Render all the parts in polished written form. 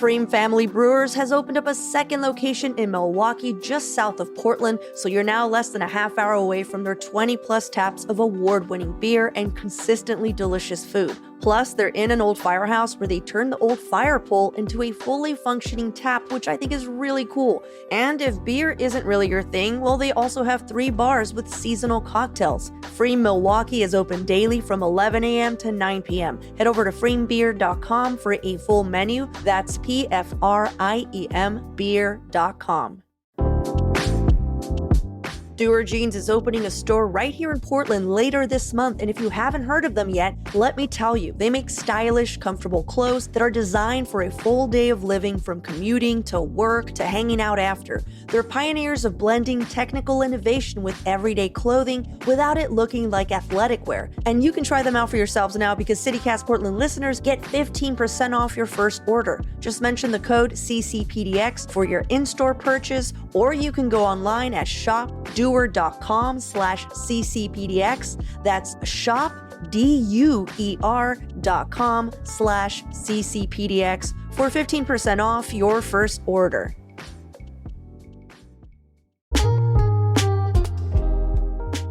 Frane Family Brewers has opened up a second location in Milwaukee just south of Portland, so you're now less than a half hour away from their 20-plus taps of award-winning beer and consistently delicious food. Plus, they're in an old firehouse where they turned the old fire pole into a fully functioning tap, which I think is really cool. And if beer isn't really your thing, well, they also have 3 bars with seasonal cocktails. Frame Milwaukee is open daily from 11 a.m. to 9 p.m. Head over to framebeer.com for a full menu. That's PFRIEM beer.com. Doer Jeans is opening a store right here in Portland later this month, and if you haven't heard of them yet, let me tell you, they make stylish, comfortable clothes that are designed for a full day of living, from commuting to work to hanging out after. They're pioneers of blending technical innovation with everyday clothing without it looking like athletic wear. And you can try them out for yourselves now because CityCast Portland listeners get 15% off your first order. Just mention the code CCPDX for your in-store purchase, or you can go online at shopdoer.com/CCPDX. That's shopdoer.com/CCPDX for 15% off your first order.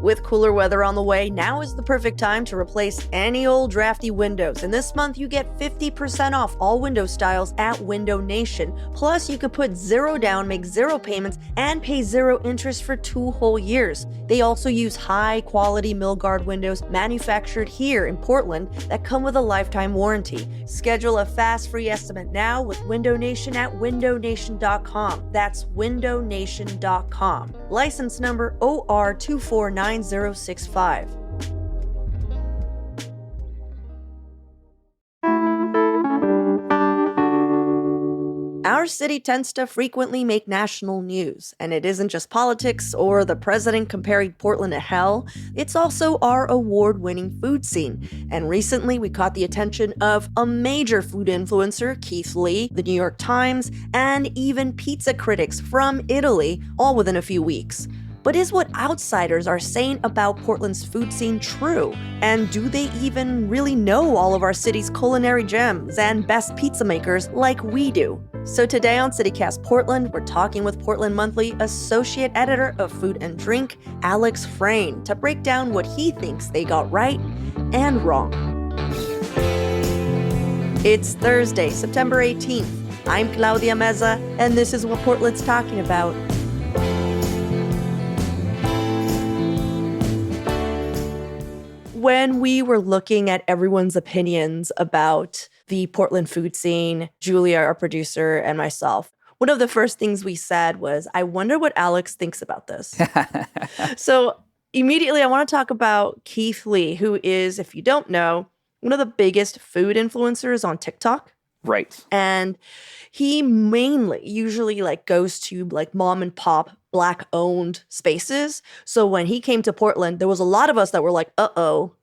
With cooler weather on the way, now is the perfect time to replace any old drafty windows. And this month, you get 50% off all window styles at Window Nation. Plus, you could put 0 down, make 0 payments, and pay 0 interest for 2 whole years. They also use high-quality Milgard windows manufactured here in Portland that come with a lifetime warranty. Schedule a fast free estimate now with Window Nation at windownation.com. That's windownation.com. License number OR249. 9065. Our city tends to frequently make national news, and it isn't just politics or the president comparing Portland to hell, it's also our award-winning food scene. And recently we caught the attention of a major food influencer, Keith Lee, the New York Times, and even pizza critics from Italy, all within a few weeks. But is what outsiders are saying about Portland's food scene true? And do they even really know all of our city's culinary gems and best pizza makers like we do? So today on CityCast Portland, we're talking with Portland Monthly Associate Editor of Food and Drink, Alex Frane, to break down what he thinks they got right and wrong. It's Thursday, September 18th. I'm Claudia Meza, and this is what Portland's talking about. When we were looking at everyone's opinions about the Portland food scene, Julia, our producer, and myself, one of the first things we said was, I wonder what Alex thinks about this. So immediately I want to talk about Keith Lee, who is, if you don't know, one of the biggest food influencers on TikTok. Right. And he mainly usually goes to mom and pop Black owned spaces. So when he came to Portland, there was a lot of us that were like, uh-oh.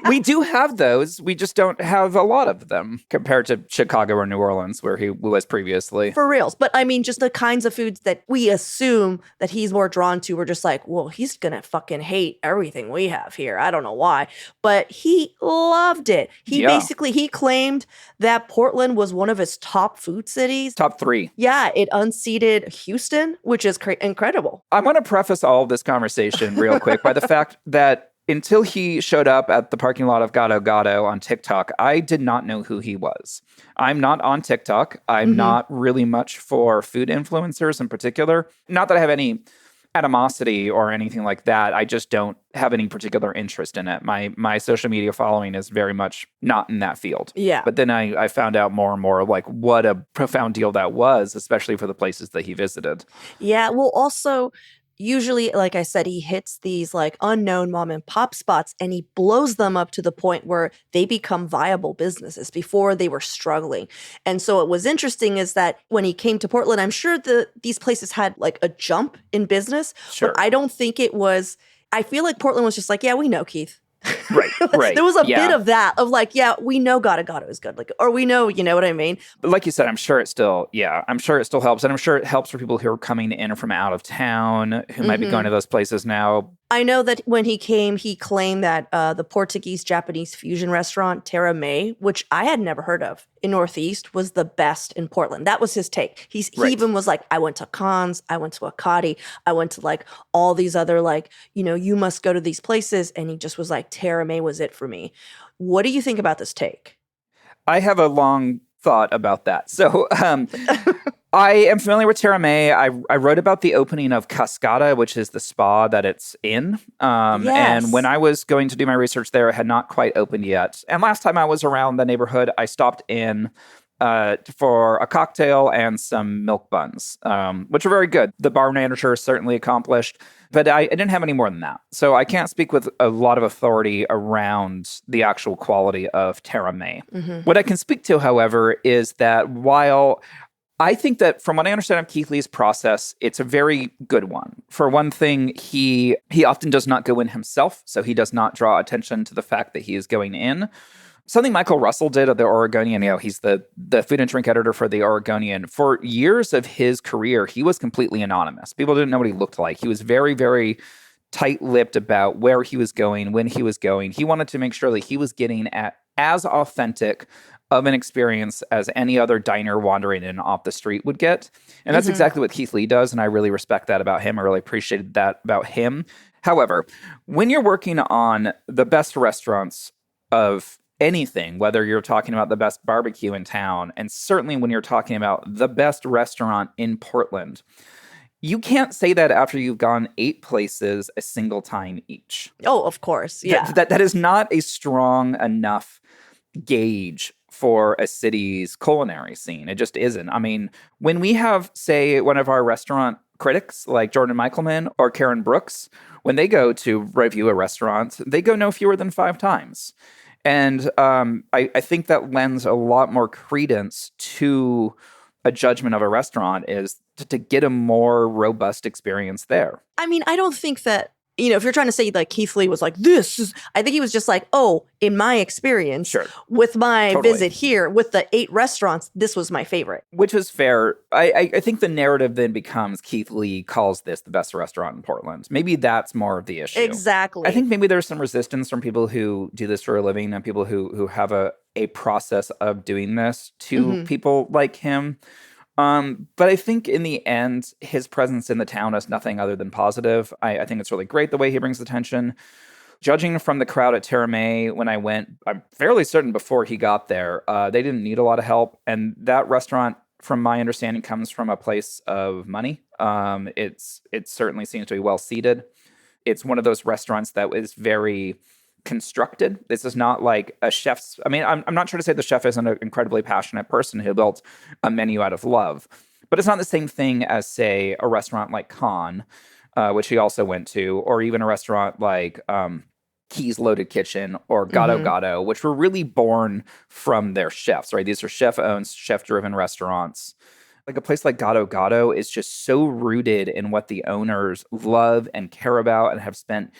We do have those. We just don't have a lot of them compared to Chicago or New Orleans, where he was previously. For reals. But I mean, just the kinds of foods that we assume that he's more drawn to, we're just like, well, he's going to fucking hate everything we have here. I don't know why. But he loved it. He claimed that Portland was one of his top food cities. Top 3. Yeah, it unseated Houston, which is incredible. I want to preface all of this conversation real quick by the fact that until he showed up at the parking lot of Gato Gato on TikTok, I did not know who he was. I'm not on TikTok. I'm not really much for food influencers in particular. Not that I have any animosity or anything like that. I just don't have any particular interest in it. My social media following is very much not in that field. Yeah. But then I found out more and more what a profound deal that was, especially for the places that he visited. Yeah. Well, also, usually, like I said, he hits these unknown mom and pop spots and he blows them up to the point where they become viable businesses. Before they were struggling. And so what was interesting is that when he came to Portland, I'm sure these places had a jump in business. Sure. But I don't think it was, I feel like Portland was just yeah, we know Keith. Right. There was a bit of that yeah, we know Gato Gato is good. Or we know, you know what I mean? But like you said, I'm sure it still helps. And I'm sure it helps for people who are coming in from out of town, who might be going to those places now. I know that when he came, he claimed that the Portuguese-Japanese fusion restaurant Terra May, which I had never heard of in Northeast, was the best in Portland. That was his take. He Right. even was like, I went to Cannes, I went to Akati, I went to like all these other like, you must go to these places. And he just was like, Terra May was it for me. What do you think about this take? I have a long thought about that. So I am familiar with Terra May. I wrote about the opening of Cascada, which is the spa that it's in. And when Yes. I was going to do my research there, it had not quite opened yet. And last time I was around the neighborhood, I stopped in for a cocktail and some milk buns, which are very good. The bar manager is certainly accomplished, but I didn't have any more than that. So I can't speak with a lot of authority around the actual quality of Terra May. Hmm. What I can speak to, however, is that while I think that from what I understand of Keith Lee's process, it's a very good one. For one thing, he often does not go in himself, so he does not draw attention to the fact that he is going in. Something Michael Russell did at the Oregonian, he's the food and drink editor for the Oregonian. For years of his career, he was completely anonymous. People didn't know what he looked like. He was very, very tight-lipped about where he was going, when he was going. He wanted to make sure that he was getting at as authentic of an experience as any other diner wandering in off the street would get. And that's exactly what Keith Lee does, and I really respect that about him. I really appreciated that about him. However, when you're working on the best restaurants of anything, whether you're talking about the best barbecue in town, and certainly when you're talking about the best restaurant in Portland, you can't say that after you've gone 8 places a single time each. Oh, of course. Yeah. That is not a strong enough gauge for a city's culinary scene. It just isn't. I mean, when we have, say, one of our restaurant critics like Jordan Michelman or Karen Brooks, when they go to review a restaurant, they go no fewer than 5 times. And I think that lends a lot more credence to a judgment of a restaurant is to get a more robust experience there. I mean, I don't think that, if you're trying to say like Keith Lee was like, I think he was just like, oh, in my experience, Sure. with my Totally. visit here, with the 8 restaurants, this was my favorite. Which is fair. I think the narrative then becomes Keith Lee calls this the best restaurant in Portland. Maybe that's more of the issue. Exactly. I think maybe there's some resistance from people who do this for a living and people who have a process of doing this to people like him. But I think in the end, his presence in the town is nothing other than positive. I think it's really great the way he brings attention. Judging from the crowd at Terra May when I went, I'm fairly certain before he got there, they didn't need a lot of help. And that restaurant, from my understanding, comes from a place of money. It certainly seems to be well seated. It's one of those restaurants that is very constructed. This is not like a chef's. I mean, I'm not trying to say the chef isn't an incredibly passionate person who built a menu out of love, but it's not the same thing as, say, a restaurant like Khan, which he also went to, or even a restaurant like Key's Loaded Kitchen or Gato Gato, which were really born from their chefs, right? These are chef-owned, chef-driven restaurants. Like a place like Gato Gato is just so rooted in what the owners love and care about and have spent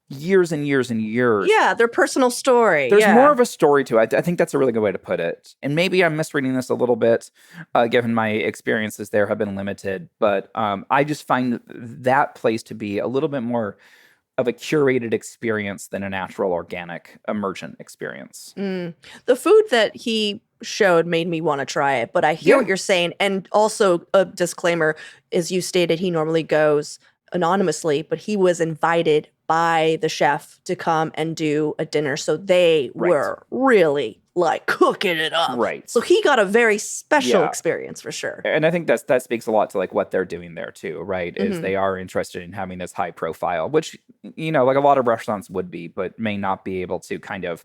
years and years and years. Yeah, their personal story. There's more of a story to it. I think that's a really good way to put it. And maybe I'm misreading this a little bit, given my experiences there have been limited. But I just find that place to be a little bit more of a curated experience than a natural, organic, emergent experience. The food that he showed made me want to try it, but I hear what you're saying. And also a disclaimer, as you stated, he normally goes anonymously, but he was invited by the chef to come and do a dinner. So they were really like cooking it up. Right. So he got a very special experience for sure. And I think that speaks a lot to like what they're doing there too, right? Is they are interested in having this high profile, which, like a lot of restaurants would be, but may not be able to kind of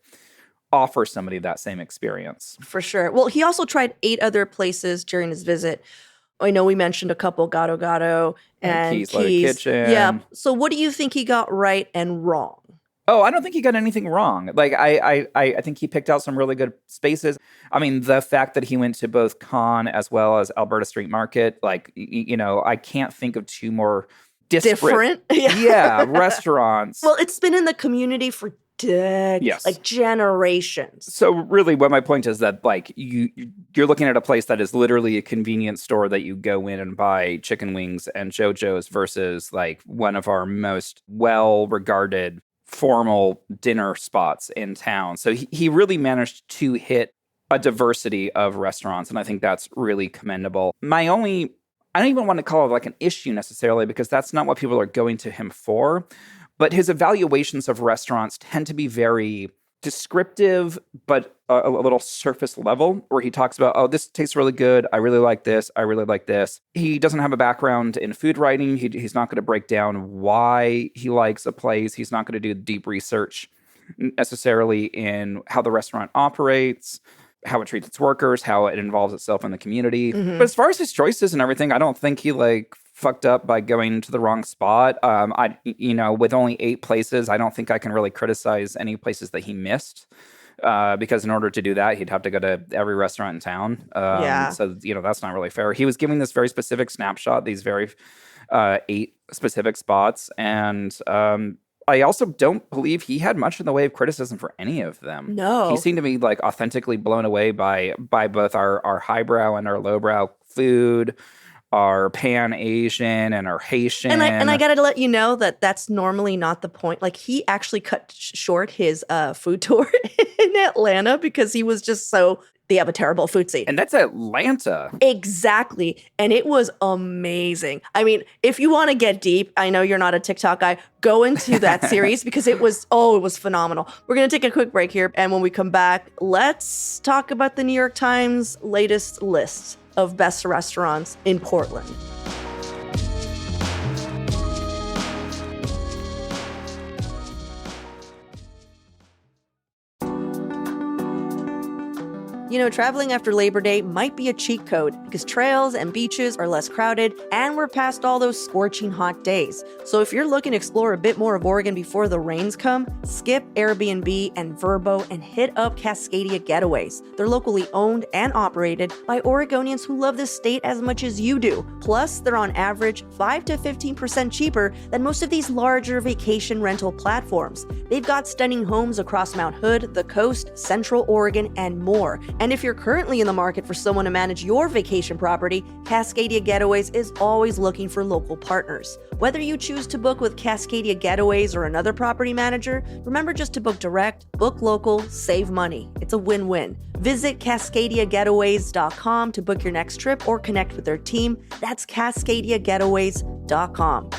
offer somebody that same experience. For sure. Well, he also tried 8 other places during his visit. I know we mentioned a couple, Gato Gato and Key's Loaded Kitchen. Yeah. So what do you think he got right and wrong? Oh, I don't think he got anything wrong. Like, I think he picked out some really good spaces. I mean, the fact that he went to both Con as well as Alberta Street Market, like, I can't think of 2 more disparate Different? restaurants. Well, it's been in the community for Yes. Generations. So really what my point is that like you're looking at a place that is literally a convenience store that you go in and buy chicken wings and JoJo's versus like one of our most well-regarded formal dinner spots in town. So he really managed to hit a diversity of restaurants, and I think that's really commendable. I don't even want to call it like an issue necessarily because that's not what people are going to him for, but his evaluations of restaurants tend to be very descriptive, but a little surface level, where he talks about, oh, this tastes really good. I really like this. I really like this. He doesn't have a background in food writing. He's not going to break down why he likes a place. He's not going to do deep research necessarily in how the restaurant operates, how it treats its workers, how it involves itself in the community. Mm-hmm. But as far as his choices and everything, I don't think he like fucked up by going to the wrong spot. With only 8 places, I don't think I can really criticize any places that he missed. Because in order to do that, he'd have to go to every restaurant in town. So, that's not really fair. He was giving this very specific snapshot, these very 8 specific spots. And I also don't believe he had much in the way of criticism for any of them. No. He seemed to be like authentically blown away by both our highbrow and our lowbrow food, our Pan-Asian and our Haitian. And I gotta let you know that that's normally not the point. Like, he actually cut short his food tour in Atlanta because he was just they have a terrible food scene. And that's Atlanta. Exactly. And it was amazing. I mean, if you want to get deep, I know you're not a TikTok guy, go into that series because it was phenomenal. We're going to take a quick break here. And when we come back, let's talk about the New York Times latest list of best restaurants in Portland. Traveling after Labor Day might be a cheat code because trails and beaches are less crowded and we're past all those scorching hot days. So if you're looking to explore a bit more of Oregon before the rains come, skip Airbnb and Vrbo and hit up Cascadia Getaways. They're locally owned and operated by Oregonians who love this state as much as you do. Plus, they're on average 5 to 15% cheaper than most of these larger vacation rental platforms. They've got stunning homes across Mount Hood, the coast, Central Oregon, and more. And if you're currently in the market for someone to manage your vacation property, Cascadia Getaways is always looking for local partners. Whether you choose to book with Cascadia Getaways or another property manager, remember just to book direct, book local, save money. It's a win-win. Visit CascadiaGetaways.com to book your next trip or connect with their team. That's CascadiaGetaways.com.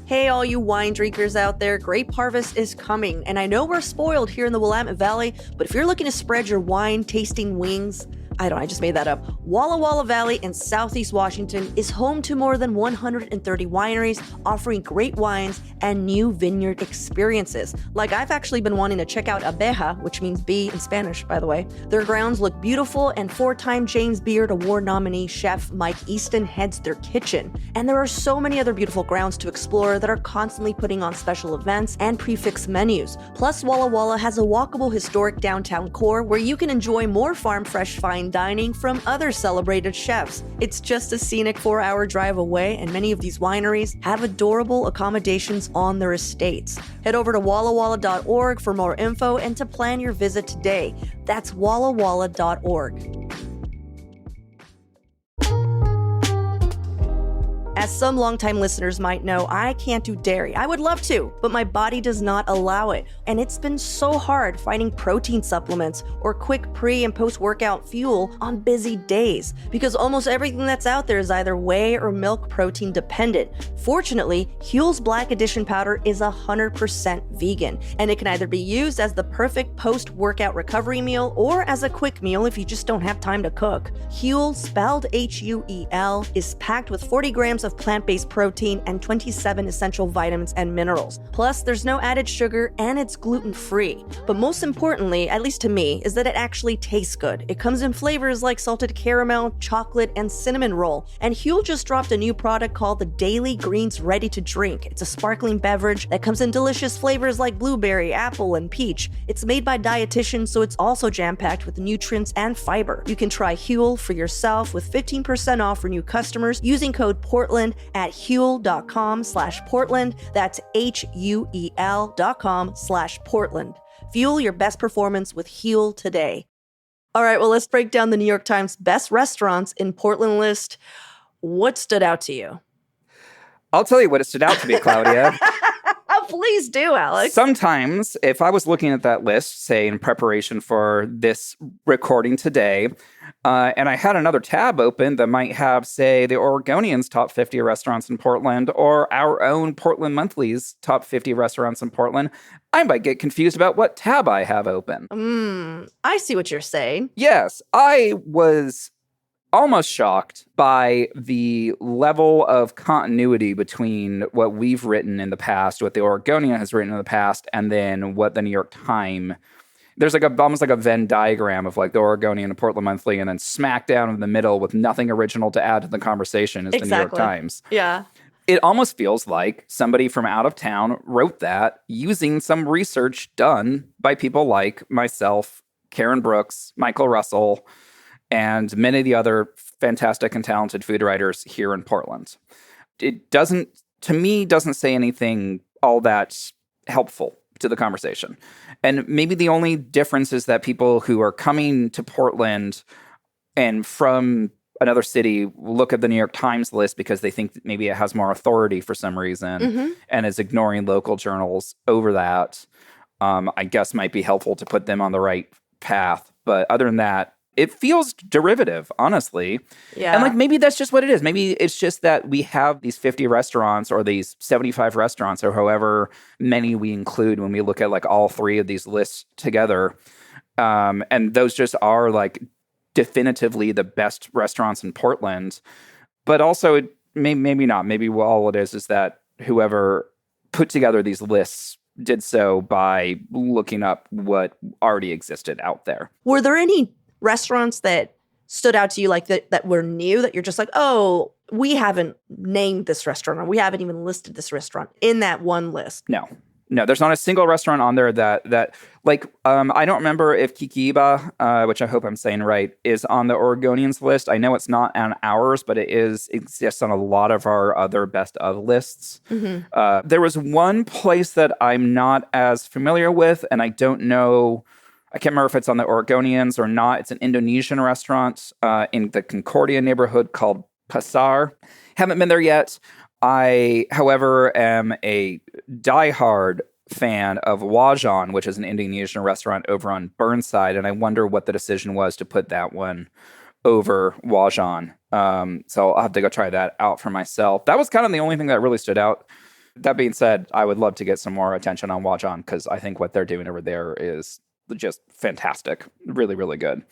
Hey, all you wine drinkers out there, grape harvest is coming, and I know we're spoiled here in the Willamette Valley, but if you're looking to spread your wine tasting wings, I just made that up. Walla Walla Valley in Southeast Washington is home to more than 130 wineries offering great wines and new vineyard experiences. Like, I've actually been wanting to check out Abeja, which means bee in Spanish, by the way. Their grounds look beautiful, and 4-time James Beard Award nominee chef Mike Easton heads their kitchen. And there are so many other beautiful grounds to explore that are constantly putting on special events and prefix menus. Plus, Walla Walla has a walkable historic downtown core where you can enjoy more farm fresh fine dining from other celebrated chefs. It's just a scenic 4-hour drive away, and many of these wineries have adorable accommodations on their estates. Head over to wallawalla.org for more info and to plan your visit today. That's wallawalla.org. As some longtime listeners might know, I can't do dairy. I would love to, but my body does not allow it. And it's been so hard finding protein supplements or quick pre- and post-workout fuel on busy days because almost everything that's out there is either whey or milk protein dependent. Fortunately, Huel's Black Edition powder is 100% vegan, and it can either be used as the perfect post-workout recovery meal or as a quick meal if you just don't have time to cook. Huel, spelled Huel, is packed with 40 grams of plant-based protein and 27 essential vitamins and minerals. Plus, there's no added sugar and it's gluten-free. But most importantly, at least to me, is that it actually tastes good. It comes in flavors like salted caramel, chocolate, and cinnamon roll. And Huel just dropped a new product called the Daily Greens Ready to Drink. It's a sparkling beverage that comes in delicious flavors like blueberry, apple, and peach. It's made by dietitians, so it's also jam-packed with nutrients and fiber. You can try Huel for yourself with 15% off for new customers using code Portland Portland at huel.com/Portland. That's HUEL.com/Portland. Fuel your best performance with Huel today. All right, well, let's break down the New York Times best restaurants in Portland list. What stood out to you? I'll tell you what stood out to me, Claudia. Please do, Alex. Sometimes, if I was looking at that list, say in preparation for this recording today, and I had another tab open that might have, say, the Oregonian's top 50 restaurants in Portland or our own Portland Monthly's top 50 restaurants in Portland, I might get confused about what tab I have open. I see what you're saying. Yes, I was almost shocked by the level of continuity between what we've written in the past, what the Oregonian has written in the past, and then what the New York Times. There's like almost like a Venn diagram of like the Oregonian and Portland Monthly, and then smack down in the middle with nothing original to add to the conversation is the New York Times. Yeah. It almost feels like somebody from out of town wrote that using some research done by people like myself, Karen Brooks, Michael Russell, and many of the other fantastic and talented food writers here in Portland. It doesn't say anything all that helpful to the conversation. And maybe the only difference is that people who are coming to Portland and from another city look at the New York Times list because they think that maybe it has more authority for some reason and is ignoring local journals over that. I guess might be helpful to put them on the right path. But other than that, it feels derivative, honestly. Yeah. And like maybe that's just what it is. Maybe it's just that we have these 50 restaurants or these 75 restaurants or however many we include when we look at like all three of these lists together. And those just are like definitively the best restaurants in Portland. But also maybe not. Maybe all it is that whoever put together these lists did so by looking up what already existed out there. Were there any restaurants that stood out to you like that were new that you're just like, oh, we haven't named this restaurant or we haven't even listed this restaurant in that one list? No, there's not a single restaurant on there that like, I don't remember if Kikiba, which I hope I'm saying right, is on the Oregonians list. I know it's not on ours, but it exists on a lot of our other best of lists. There was one place that I'm not as familiar with, and I don't know, I can't remember if it's on the Oregonians or not. It's an Indonesian restaurant in the Concordia neighborhood called Pasar. Haven't been there yet. I, however, am a diehard fan of Wajan, which is an Indonesian restaurant over on Burnside, and I wonder what the decision was to put that one over Wajan. So I'll have to go try that out for myself. That was kind of the only thing that really stood out. That being said, I would love to get some more attention on Wajan because I think what they're doing over there is just fantastic. Really, really good.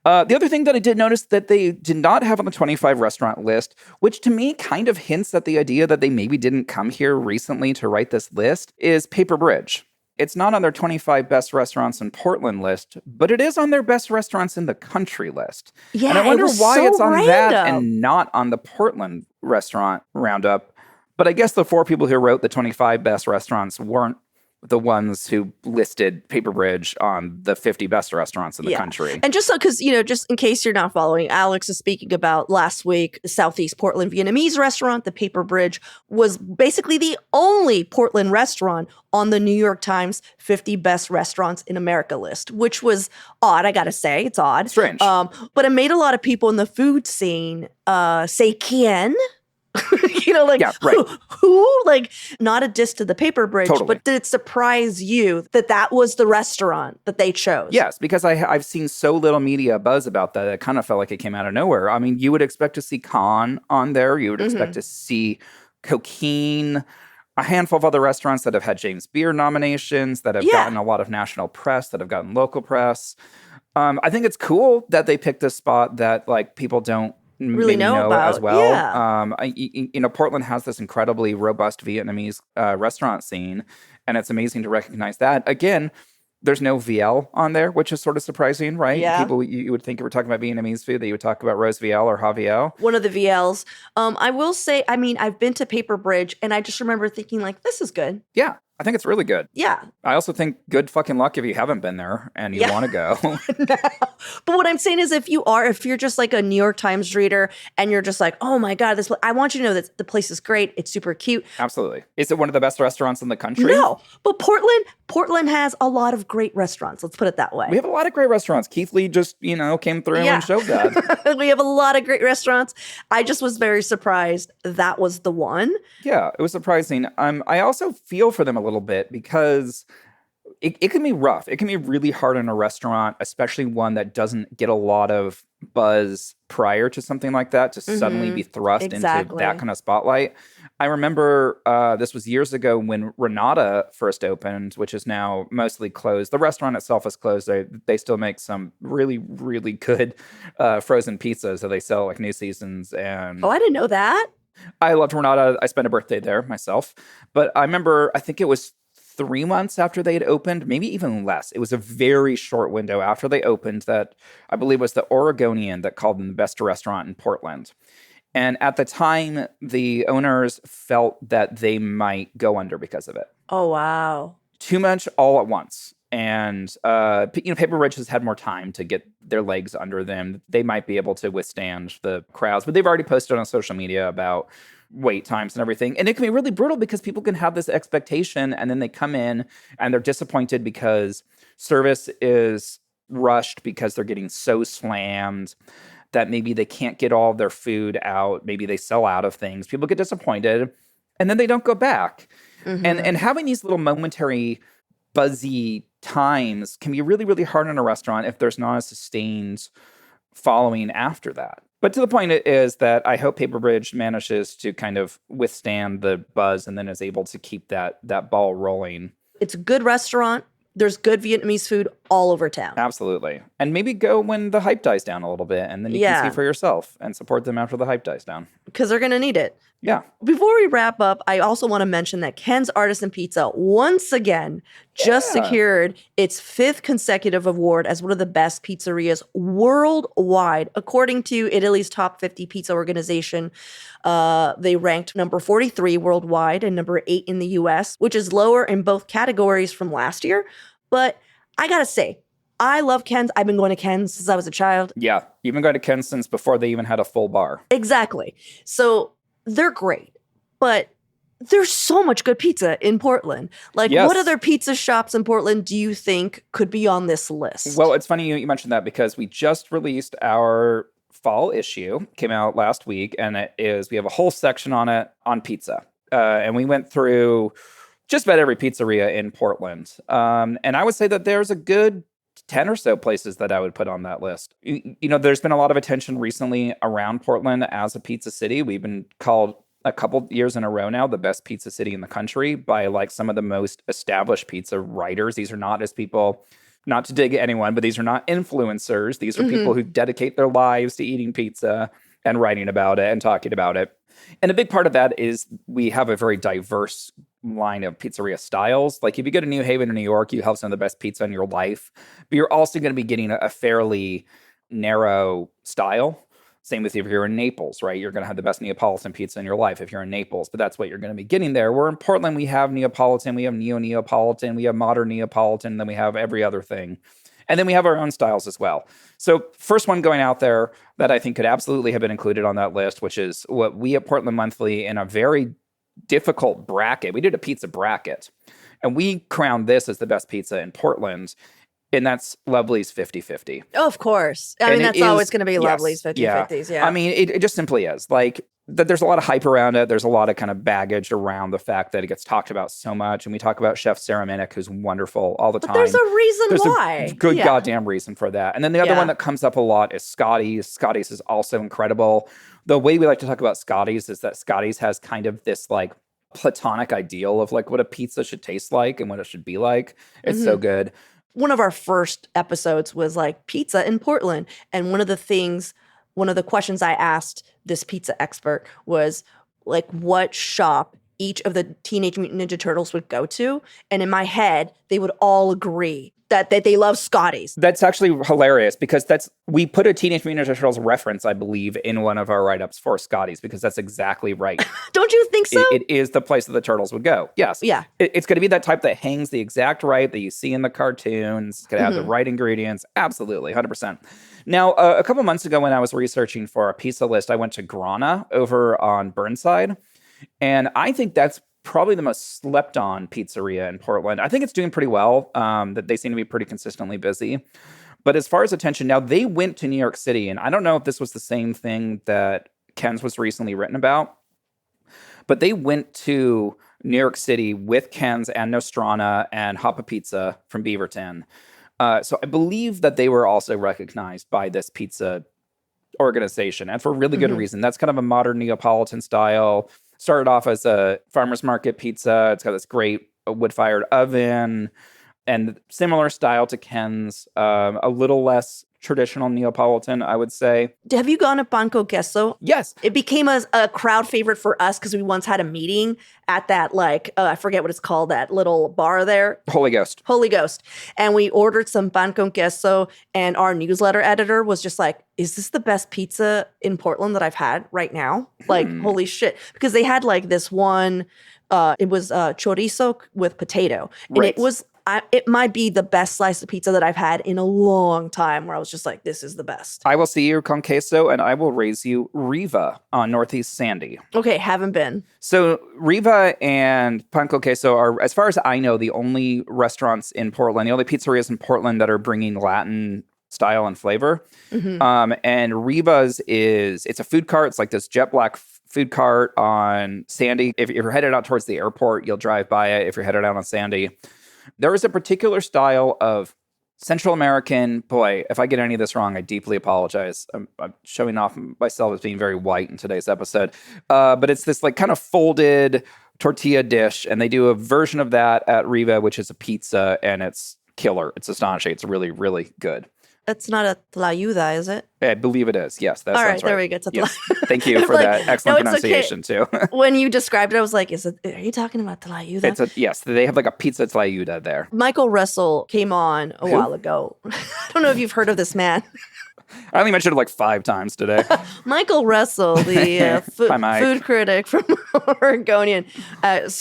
The other thing that I did notice that they did not have on the 25 restaurant list, which to me kind of hints at the idea that they maybe didn't come here recently to write this list, is Paper Bridge. It's not on their 25 best restaurants in Portland list, but it is on their best restaurants in the country list. Yeah, and I wonder why so it's on random. that and not on the Portland restaurant roundup. But I guess the four people who wrote the 25 best restaurants weren't the ones who listed Paper Bridge on the 50 best restaurants in the country. And just so, because, just in case you're not following, Alex is speaking about last week, the Southeast Portland Vietnamese restaurant, the Paper Bridge, was basically the only Portland restaurant on the New York Times 50 best restaurants in America list, which was odd, I gotta say. It's odd. Strange. But it made a lot of people in the food scene say, "Quién?" Yeah, right. who? Like, not a diss to the Paper Bridge, Totally. but did it surprise you that was the restaurant that they chose? Yes, because I've seen so little media buzz about that. It kind of felt like it came out of nowhere. I mean, you would expect to see Khan on there. You would expect to see Coquine, a handful of other restaurants that have had James Beard nominations, that have gotten a lot of national press, that have gotten local press. I think it's cool that they picked a spot that like people don't really know about as well. Yeah. Portland has this incredibly robust Vietnamese restaurant scene, and it's amazing to recognize that. Again, there's no VL on there, which is sort of surprising, right? Yeah. People, you would think if we're talking about Vietnamese food, that you would talk about Rose VL or Javiel. One of the VLs. I will say, I mean, I've been to Paper Bridge, and I just remember thinking, like, this is good. Yeah. I think it's really good. Yeah. I also think good fucking luck if you haven't been there and you Yeah. want to go. But what I'm saying is if you're just like a New York Times reader and you're just like, oh my God, I want you to know that the place is great. It's super cute. Absolutely. Is it one of the best restaurants in the country? No, but Portland has a lot of great restaurants. Let's put it that way. We have a lot of great restaurants. Keith Lee just, came through and showed that. We have a lot of great restaurants. I just was very surprised that was the one. Yeah, it was surprising. I also feel for them a little bit because it can be rough. It can be really hard in a restaurant, especially one that doesn't get a lot of buzz prior to something like that, to suddenly be thrust into that kind of spotlight. I remember this was years ago when Renata first opened, which is now mostly closed. The restaurant itself is closed. They still make some really, really good frozen pizzas that they sell like New Seasons. And oh, I didn't know that. I loved Renata. I spent a birthday there myself. But I remember, I think it was 3 months after they had opened, maybe even less. It was a very short window after they opened that I believe was the Oregonian that called them the best restaurant in Portland. And at the time, the owners felt that they might go under because of it. Oh, wow. Too much all at once. And, Paper Ridge has had more time to get their legs under them. They might be able to withstand the crowds, but they've already posted on social media about wait times and everything. And it can be really brutal because people can have this expectation and then they come in and they're disappointed because service is rushed because they're getting so slammed that maybe they can't get all of their food out. Maybe they sell out of things. People get disappointed and then they don't go back. And having these little momentary buzzy times can be really, really hard in a restaurant if there's not a sustained following after that. But to the point is that I hope Paper Bridge manages to kind of withstand the buzz and then is able to keep that ball rolling. It's a good restaurant. There's good Vietnamese food all over town. Absolutely. And maybe go when the hype dies down a little bit, and then you can see for yourself and support them after the hype dies down. Because they're going to need it. Yeah. Before we wrap up, I also want to mention that Ken's Artisan Pizza once again just secured its 5th consecutive award as one of the best pizzerias worldwide. According to Italy's top 50 pizza organization, they ranked number 43 worldwide and number 8 in the US, which is lower in both categories from last year. But I gotta say, I love Ken's. I've been going to Ken's since I was a child. Yeah, you've been going to Ken's since before they even had a full bar. Exactly. So they're great, but there's so much good pizza in Portland. Like, what other pizza shops in Portland do you think could be on this list? Well, it's funny you mentioned that because we just released our fall issue, came out last week, and we have a whole section on it on pizza. And we went through just about every pizzeria in Portland. And I would say that there's a good 10 or so places that I would put on that list. There's been a lot of attention recently around Portland as a pizza city. We've been called a couple years in a row now the best pizza city in the country by like some of the most established pizza writers. These are not just people, not to dig at anyone, but these are not influencers. These are people who dedicate their lives to eating pizza and writing about it and talking about it. And a big part of that is we have a very diverse line of pizzeria styles. Like if you go to New Haven or New York, you have some of the best pizza in your life, but you're also going to be getting a fairly narrow style. Same with if you're in Naples, right? You're going to have the best Neapolitan pizza in your life if you're in Naples, but that's what you're going to be getting there. Where in Portland, we have Neapolitan, we have Neo-Neapolitan, we have modern Neapolitan, then we have every other thing. And then we have our own styles as well. So first one going out there that I think could absolutely have been included on that list, which is what we at Portland Monthly in a very difficult bracket. We did a pizza bracket and we crowned this as the best pizza in Portland. And that's Lovely's 50-50. Oh, of course. I mean, that's always going to be Lovely's 50-50s. Yeah. I mean, it just simply is. Like, there's a lot of hype around it. There's a lot of kind of baggage around the fact that it gets talked about so much. And we talk about Chef Sarah Minnick, who's wonderful all the time. There's a reason why. There's a good goddamn reason for that. And then the other one that comes up a lot is Scotty's. Scotty's is also incredible. The way we like to talk about Scotty's is that Scotty's has kind of this like platonic ideal of like what a pizza should taste like and what it should be like. It's so good. One of our first episodes was like pizza in Portland. And one of the questions I asked this pizza expert was like, what shop each of the Teenage Mutant Ninja Turtles would go to. And in my head, they would all agree that they love Scotty's. That's actually hilarious because we put a Teenage Mutant Ninja Turtles reference, I believe, in one of our write-ups for Scotty's because that's exactly right. Don't you think so? It is the place that the turtles would go. Yes. Yeah. It's going to be that type that hangs the exact right that you see in the cartoons. It's going to have the right ingredients. Absolutely, 100%. Now, a couple months ago when I was researching for a pizza list, I went to Grana over on Burnside. And I think that's probably the most slept on pizzeria in Portland. I think it's doing pretty well. That they seem to be pretty consistently busy. But as far as attention, now they went to New York City, and I don't know if this was the same thing that Ken's was recently written about, but they went to New York City with Ken's and Nostrana and Hoppa Pizza from Beaverton. So I believe that they were also recognized by this pizza organization, and for really good reason. That's kind of a modern Neapolitan style. Started off as a farmer's market pizza. It's got this great wood-fired oven and similar style to Ken's, a little less traditional Neapolitan, I would say. Have you gone to Banco Queso? Yes. It became a crowd favorite for us because we once had a meeting at that, I forget what it's called, that little bar there. Holy Ghost. And we ordered some pan con queso, and our newsletter editor was just like, is this the best pizza in Portland that I've had right now? Like, holy shit. Because they had this one, it was chorizo with potato. And it was, it might be the best slice of pizza that I've had in a long time, where I was just like, this is the best. I will see you con queso, and I will raise you Riva on Northeast Sandy. Okay, haven't been. So Riva and Pan con Queso are, as far as I know, the only restaurants in Portland, the only pizzerias in Portland that are bringing Latin style and flavor. And Riva's it's a food cart. It's like this jet black food cart on Sandy. If you're headed out towards the airport, you'll drive by it. If you're headed out on Sandy, there is a particular style of Central American, boy, if I get any of this wrong, I deeply apologize. I'm showing off myself as being very white in today's episode. But it's this kind of folded tortilla dish, and they do a version of that at Riva, which is a pizza, and it's killer. It's astonishing. It's really, really good. It's not a tlayuda, is it? I believe it is. Yes, that's all right. Right. There we go. Yes. Thank you for that excellent pronunciation too. When you described it, I was like, are you talking about tlayuda? Yes, they have a pizza tlayuda there. Michael Russell came on a while ago. I don't know if you've heard of this man. I only mentioned it 5 times today. Michael Russell, the food critic from Oregonian,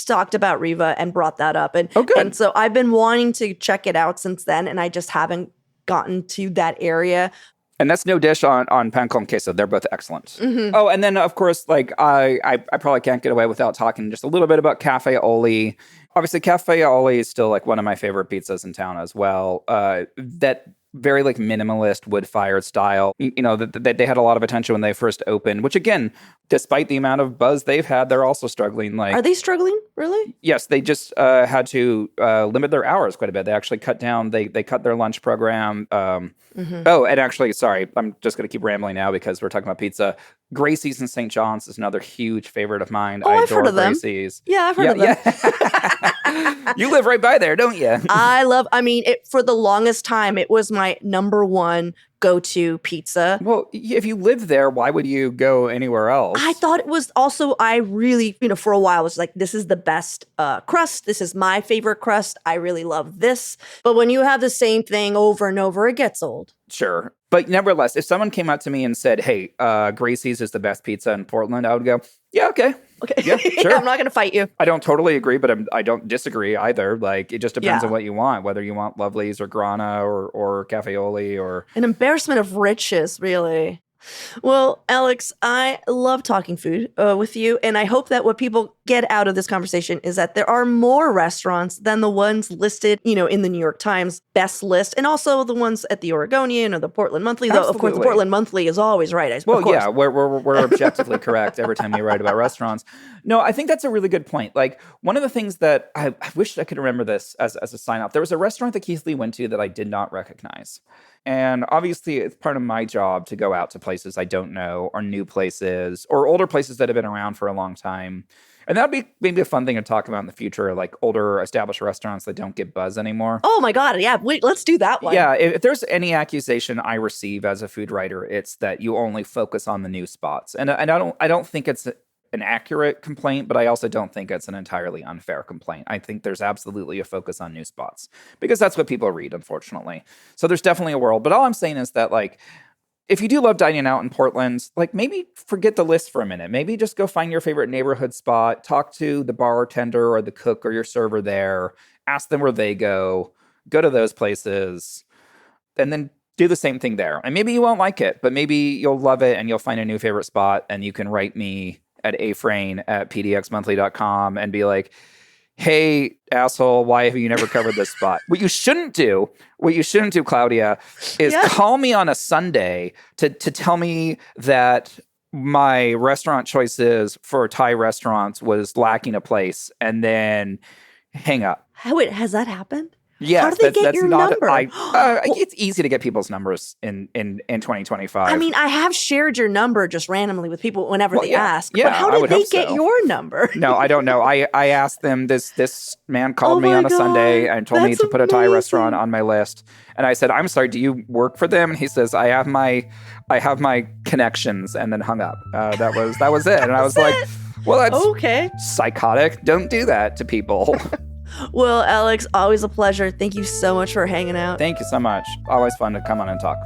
talked about Riva and brought that up. And, good. And so I've been wanting to check it out since then, and I just haven't gotten to that area. And that's no dish on pan con queso. They're both excellent. Oh, and then of course, I probably can't get away without talking just a little bit about Cafe Oli. Obviously, Cafe Oli is still one of my favorite pizzas in town as well. That very minimalist wood-fired style. That they had a lot of attention when they first opened, which again, despite the amount of buzz they've had, they're also struggling. Are they struggling? Really? Yes, they just had to limit their hours quite a bit. They actually cut down, they cut their lunch program. Oh, and actually, sorry, I'm just going to keep rambling now because we're talking about pizza. Gracie's in St. John's is another huge favorite of mine. I adore Gracie's. Yeah, I've heard of them. Yeah. You live right by there, don't you? For the longest time, it was my number one go-to pizza. Well, if you live there, why would you go anywhere else? I thought it was also, I really, for a while, was like, this is the best crust. This is my favorite crust. I really love this. But when you have the same thing over and over, it gets old. Sure. But nevertheless, if someone came up to me and said, hey, Gracie's is the best pizza in Portland, I would go, yeah, okay. Okay. Yeah, sure. I'm not going to fight you. I don't totally agree, but I don't disagree either. It just depends on what you want, whether you want Lovely's or Grana or Cafe Oli or... An embarrassment of riches, really. Well, Alex, I love talking food with you, and I hope that what people get out of this conversation is that there are more restaurants than the ones listed, in the New York Times best list, and also the ones at the Oregonian or the Portland Monthly. Though, of course, the Portland Monthly is always right. Yeah, we're objectively correct every time we write about restaurants. No, I think that's a really good point. One of the things that I wish I could remember this as a sign off. There was a restaurant that Keith Lee went to that I did not recognize. And obviously, it's part of my job to go out to places I don't know, or new places, or older places that have been around for a long time. And that would be maybe a fun thing to talk about in the future, older established restaurants that don't get buzz anymore. Oh my God, yeah, wait, let's do that one. Yeah, if there's any accusation I receive as a food writer, it's that you only focus on the new spots. And I don't think it's an accurate complaint, but I also don't think it's an entirely unfair complaint. I think there's absolutely a focus on new spots because that's what people read, unfortunately. So there's definitely a world. But all I'm saying is that, like, if you do love dining out in Portland, like, maybe forget the list for a minute. Maybe just go find your favorite neighborhood spot, talk to the bartender or the cook or your server there, ask them where they go to those places, and then do the same thing there. And maybe you won't like it, but maybe you'll love it and you'll find a new favorite spot, and you can write me at afrane@pdxmonthly.com and be like, hey, asshole, why have you never covered this spot? What you shouldn't do, Claudia, is call me on a Sunday to tell me that my restaurant choices for Thai restaurants was lacking a place and then hang up. Wait, has that happened? Yes, how do they get your number? It's easy to get people's numbers in 2025. I mean, I have shared your number just randomly with people whenever they ask. Yeah, but how did they get your number? No, I don't know. I asked them. This man called me on a Sunday and told me to put a Thai restaurant on my list. And I said, "I'm sorry, do you work for them?" And he says, "I have my connections," and then hung up. That was it. And I was like, "Well, that's okay. Psychotic. Don't do that to people." Well, Alex, always a pleasure. Thank you so much for hanging out. Thank you so much. Always fun to come on and talk.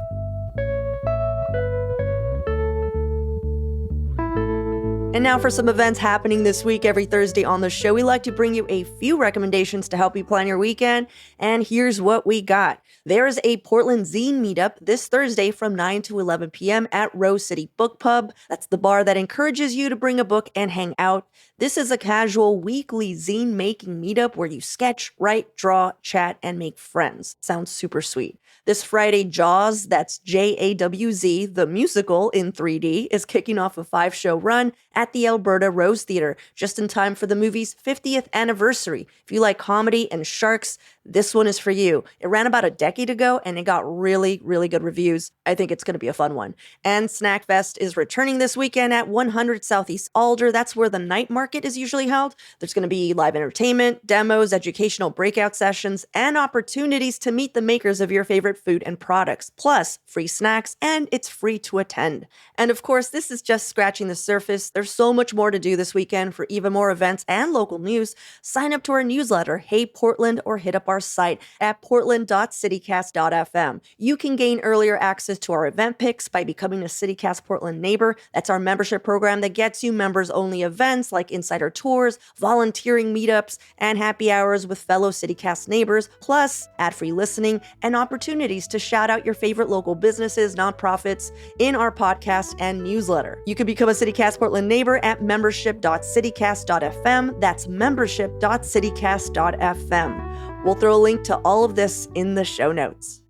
And now for some events happening this week. Every Thursday on the show, we like to bring you a few recommendations to help you plan your weekend. And here's what we got. There's a Portland Zine meetup this Thursday from 9 to 11 p.m. at Rose City Book Pub. That's the bar that encourages you to bring a book and hang out. This is a casual weekly zine making meetup where you sketch, write, draw, chat, and make friends. Sounds super sweet. This Friday, Jaws, that's Jawz, the musical in 3D, is kicking off a 5-show run at the Alberta Rose Theatre, just in time for the movie's 50th anniversary. If you like comedy and sharks, this one is for you. It ran about a decade ago, and it got really, really good reviews. I think it's going to be a fun one. And Snack Fest is returning this weekend at 100 Southeast Alder. That's where the night market is usually held. There's going to be live entertainment, demos, educational breakout sessions, and opportunities to meet the makers of your favorite food and products, plus free snacks, and it's free to attend. And of course, this is just scratching the surface. There's so much more to do this weekend. For even more events and local news, sign up to our newsletter, Hey Portland, or hit up our site at portland.citycast.fm. You can gain earlier access to our event picks by becoming a CityCast Portland neighbor. That's our membership program that gets you members-only events like insider tours, volunteering meetups, and happy hours with fellow CityCast neighbors, plus ad-free listening and opportunities to shout out your favorite local businesses, nonprofits in our podcast and newsletter. You can become a CityCast Portland neighbor at membership.citycast.fm. That's membership.citycast.fm. We'll throw a link to all of this in the show notes.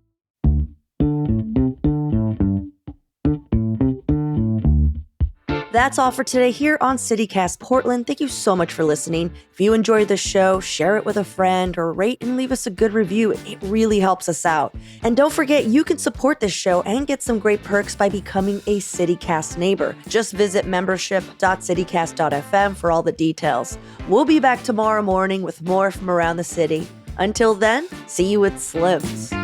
That's all for today here on CityCast Portland. Thank you so much for listening. If you enjoyed the show, share it with a friend or rate and leave us a good review. It really helps us out. And don't forget, you can support this show and get some great perks by becoming a CityCast neighbor. Just visit membership.citycast.fm for all the details. We'll be back tomorrow morning with more from around the city. Until then, see you at Slim's.